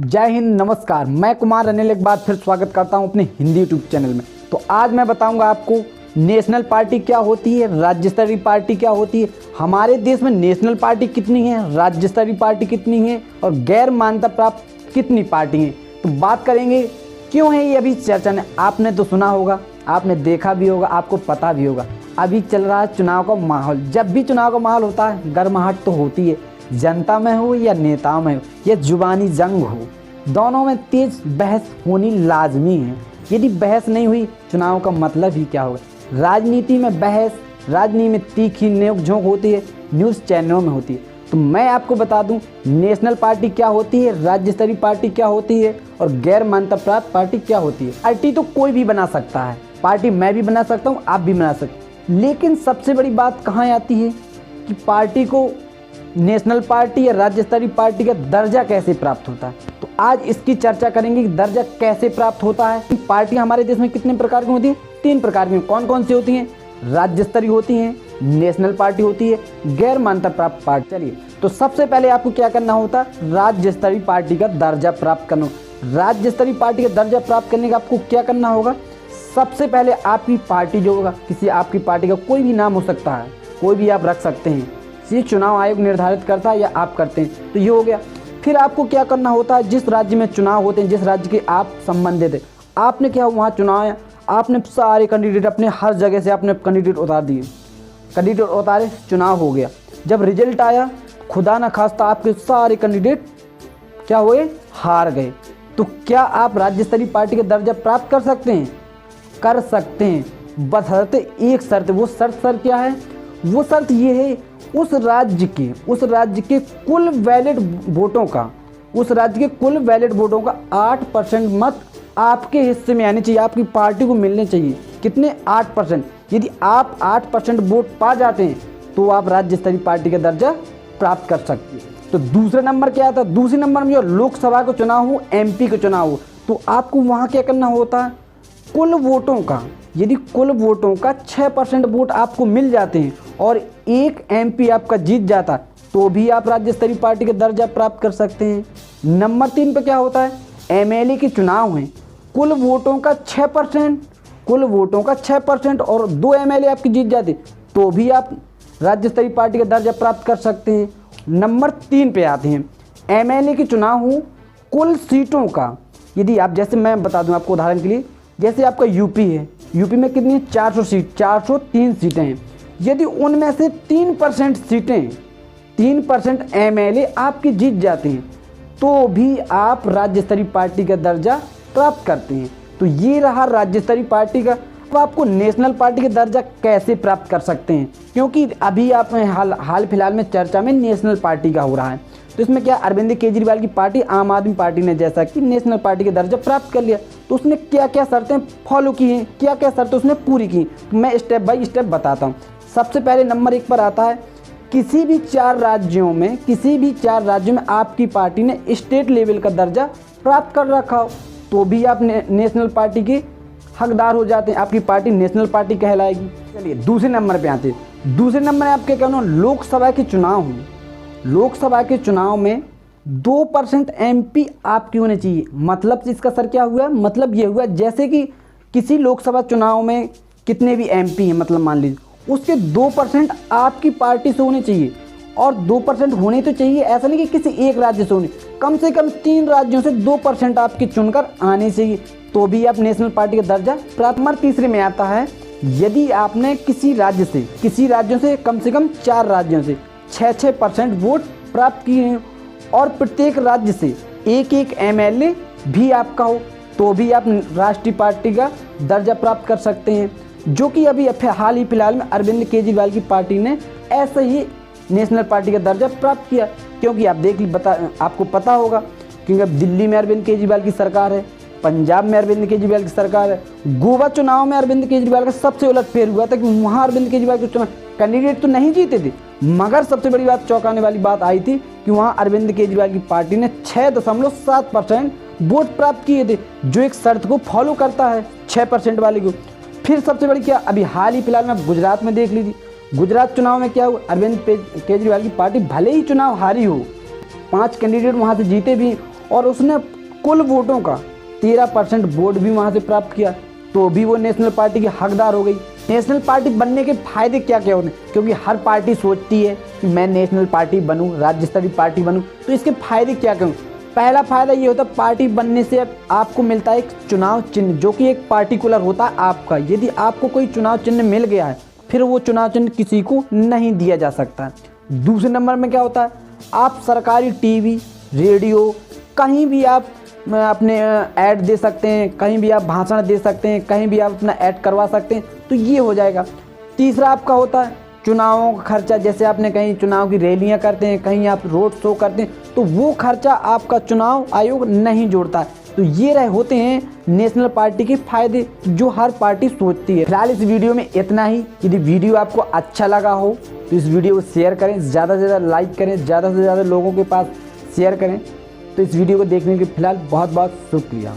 जय हिंद, नमस्कार। मैं कुमार अनिल एक बार फिर स्वागत करता हूं अपने हिंदी यूट्यूब चैनल में। तो आज मैं बताऊंगा आपको नेशनल पार्टी क्या होती है, राज्य स्तरीय पार्टी क्या होती है, हमारे देश में नेशनल पार्टी कितनी है, राज्य स्तरीय पार्टी कितनी है और गैर मान्यता प्राप्त कितनी पार्टी हैं। तो बात करेंगे क्यों है ये अभी चर्चा में। आपने तो सुना होगा, आपने देखा भी होगा, आपको पता भी होगा। अभी चल रहा है चुनाव का माहौल। जब भी चुनाव का माहौल होता है गर्माहट तो होती है, जनता में हो या नेताओं में हो या जुबानी जंग हो, दोनों में तेज बहस होनी लाजमी है। यदि बहस नहीं हुई चुनाव का मतलब ही क्या होगा। राजनीति में बहस, राजनीति में तीखी नोक झोंक होती है, न्यूज़ चैनलों में होती है। तो मैं आपको बता दूं नेशनल पार्टी क्या होती है, राज्य स्तरीय पार्टी क्या होती है और गैर मान्यता प्राप्त पार्टी क्या होती है। पार्टी तो कोई भी बना सकता है, पार्टी मैं भी बना सकता हूँ, आप भी बना सकते हैं। लेकिन सबसे बड़ी बात कहाँ आती है कि पार्टी को नेशनल पार्टी या राज्य स्तरीय पार्टी का दर्जा कैसे प्राप्त होता है। तो आज इसकी चर्चा करेंगे कि दर्जा कैसे प्राप्त होता है। पार्टियां हमारे देश में कितने प्रकार की होती हैं? 3 प्रकार की। कौन कौन सी होती हैं? राज्य स्तरीय होती हैं, नेशनल पार्टी होती है, गैर मान्यता प्राप्त पार्टी। चलिए, तो सबसे पहले आपको क्या करना होता है? राज्य स्तरीय पार्टी का दर्जा प्राप्त करना। राज्य स्तरीय पार्टी का दर्जा प्राप्त करने का आपको क्या करना होगा? सबसे पहले आपकी पार्टी जो होगा, किसी आपकी पार्टी का कोई भी नाम हो सकता है, कोई भी आप रख सकते हैं। ये चुनाव आयोग निर्धारित करता है या आप करते हैं, तो ये हो गया। फिर आपको क्या करना होता है? जिस राज्य में चुनाव होते हैं, जिस राज्य के आप संबंधित है, आपने क्या वहाँ चुनाव है, आपने सारे कैंडिडेट अपने हर जगह से आपने कैंडिडेट उतार दिए, कैंडिडेट उतारे, चुनाव हो गया। जब रिजल्ट आया, खुदा न खास्ता आपके सारे कैंडिडेट क्या हुए? हार गए। तो क्या आप राज्य स्तरीय पार्टी का दर्जा प्राप्त कर सकते हैं? कर सकते हैं, बशर्ते एक शर्त। वो शर्त क्या है? वो शर्त ये है उस राज्य के कुल वैलिड वोटों का, उस राज्य के कुल वैलिड वोटों का 8% मत आपके हिस्से में आने चाहिए, आपकी पार्टी को मिलने चाहिए। कितने? 8%। यदि आप 8% वोट पा जाते हैं तो आप राज्य स्तरीय पार्टी का दर्जा प्राप्त कर सकते हैं। तो दूसरा नंबर क्या आता है? दूसरे नंबर में जो लोकसभा का चुनाव हो, MP का चुनाव हो, तो आपको वहाँ क्या करना होता है? कुल वोटों का, यदि कुल वोटों का 6% वोट आपको मिल जाते हैं और एक MP आपका जीत जाता है तो भी आप राज्य स्तरीय पार्टी का दर्जा प्राप्त कर सकते हैं। नंबर 3 पे क्या होता है? MLA के चुनाव हैं, कुल वोटों का 6%, कुल वोटों का 6% और 2 MLA आपकी जीत जाते तो भी आप राज्य स्तरीय पार्टी का दर्जा प्राप्त कर सकते हैं। नंबर 3 पे आते हैं MLA के चुनाव हो, कुल सीटों का, यदि आप, जैसे मैं बता दूं आपको उदाहरण के लिए, जैसे आपका यूपी है, यूपी में कितनी 400 सीट, 403 सीटें हैं। यदि उनमें से 3% सीटें, 3% MLA आपकी जीत जाते हैं तो भी आप राज्य स्तरीय पार्टी का दर्जा प्राप्त करते हैं। तो ये रहा राज्य स्तरीय पार्टी का। अब आपको नेशनल पार्टी का दर्जा कैसे प्राप्त कर सकते हैं, क्योंकि अभी आप हाल फिलहाल में चर्चा में नेशनल पार्टी का हो रहा है। तो इसमें क्या, अरविंद केजरीवाल की पार्टी आम आदमी पार्टी ने जैसा कि नेशनल पार्टी का दर्जा प्राप्त कर लिया, तो उसने क्या क्या शर्तें फॉलो की हैं, क्या क्या शर्तें उसने पूरी की, मैं स्टेप बाय स्टेप बताता हूँ। सबसे पहले नंबर 1 पर आता है किसी भी 4 राज्यों में आपकी पार्टी ने स्टेट लेवल का दर्जा प्राप्त कर रखा हो तो भी आप नेशनल पार्टी के हकदार हो जाते हैं, आपकी पार्टी नेशनल पार्टी कहलाएगी। चलिए दूसरे नंबर पे आते हैं। दूसरे नंबर में आपके कहना लोकसभा के चुनाव हों, लोकसभा के चुनाव में 2% MP आपकी होने चाहिए। मतलब इसका सर क्या हुआ? मतलब ये हुआ जैसे कि किसी लोकसभा चुनाव में कितने भी MP हैं, मतलब मान लीजिए उसके 2% आपकी पार्टी से होने चाहिए। और 2% होने तो चाहिए, ऐसा नहीं कि किसी एक राज्य से होने, कम से कम 3 राज्यों से 2% आपके चुनकर आने चाहिए तो भी आप नेशनल पार्टी का दर्जा प्राप्त। नंबर 3 में आता है यदि आपने किसी राज्यों से कम 4 राज्यों से 6% वोट प्राप्त किए हैं और प्रत्येक राज्य से एक MLA भी आपका हो तो भी आप राष्ट्रीय पार्टी का दर्जा प्राप्त कर सकते हैं, जो कि अभी हाल ही फिलहाल में अरविंद केजरीवाल की पार्टी ने ऐसे ही नेशनल पार्टी का दर्जा प्राप्त किया। क्योंकि आप आपको पता होगा, क्योंकि अब दिल्ली में अरविंद केजरीवाल की सरकार है, पंजाब में अरविंद केजरीवाल की सरकार है, गोवा चुनाव में अरविंद केजरीवाल का सबसे उलटफेर हुआ था कि वहाँ अरविंद केजरीवाल के चुनाव कैंडिडेट तो नहीं जीते थे, मगर सबसे बड़ी बात, चौंकाने वाली बात आई थी कि वहाँ अरविंद केजरीवाल की पार्टी ने 6.7% वोट प्राप्त किए थे, जो एक शर्त को फॉलो करता है 6% वाले को। फिर सबसे बड़ी क्या, अभी हाल ही फिलहाल में गुजरात में देख लीजिए, गुजरात चुनाव में क्या हुआ, अरविंद केजरीवाल की पार्टी भले ही चुनाव हारी हो, 5 कैंडिडेट वहाँ से जीते भी और उसने कुल वोटों का 13% वोट भी वहाँ से प्राप्त किया, तो भी वो नेशनल पार्टी की हकदार हो गई। नेशनल पार्टी बनने के फायदे क्या क्या होते हैं, क्योंकि हर पार्टी सोचती है कि मैं नेशनल पार्टी बनूं, राज्य स्तरीय पार्टी बनूं, तो इसके फायदे क्या क्या हों। पहला फायदा ये होता है, पार्टी बनने से आपको मिलता है एक चुनाव चिन्ह, जो कि एक पार्टिकुलर होता है आपका। यदि आपको कोई चुनाव चिन्ह मिल गया है, फिर वो चुनाव चिन्ह किसी को नहीं दिया जा सकता है। दूसरे नंबर में क्या होता है, आप सरकारी टीवी, रेडियो, कहीं भी आप अपने ऐड दे सकते हैं, कहीं भी आप भाषण दे सकते हैं, कहीं भी आप अपना ऐड करवा सकते हैं, तो ये हो जाएगा। तीसरा आपका होता है चुनावों का खर्चा, जैसे आपने कहीं चुनाव की रैलियां करते हैं, कहीं आप रोड शो करते हैं, तो वो खर्चा आपका चुनाव आयोग नहीं जोड़ता है। तो ये रहे होते हैं नेशनल पार्टी के फायदे जो हर पार्टी सोचती है। फिलहाल इस वीडियो में इतना ही। यदि वीडियो आपको अच्छा लगा हो तो इस वीडियो को शेयर करें, ज़्यादा से ज़्यादा लाइक करें, ज़्यादा से ज़्यादा लोगों के पास शेयर करें। तो इस वीडियो को देखने के लिए फिलहाल बहुत बहुत शुक्रिया।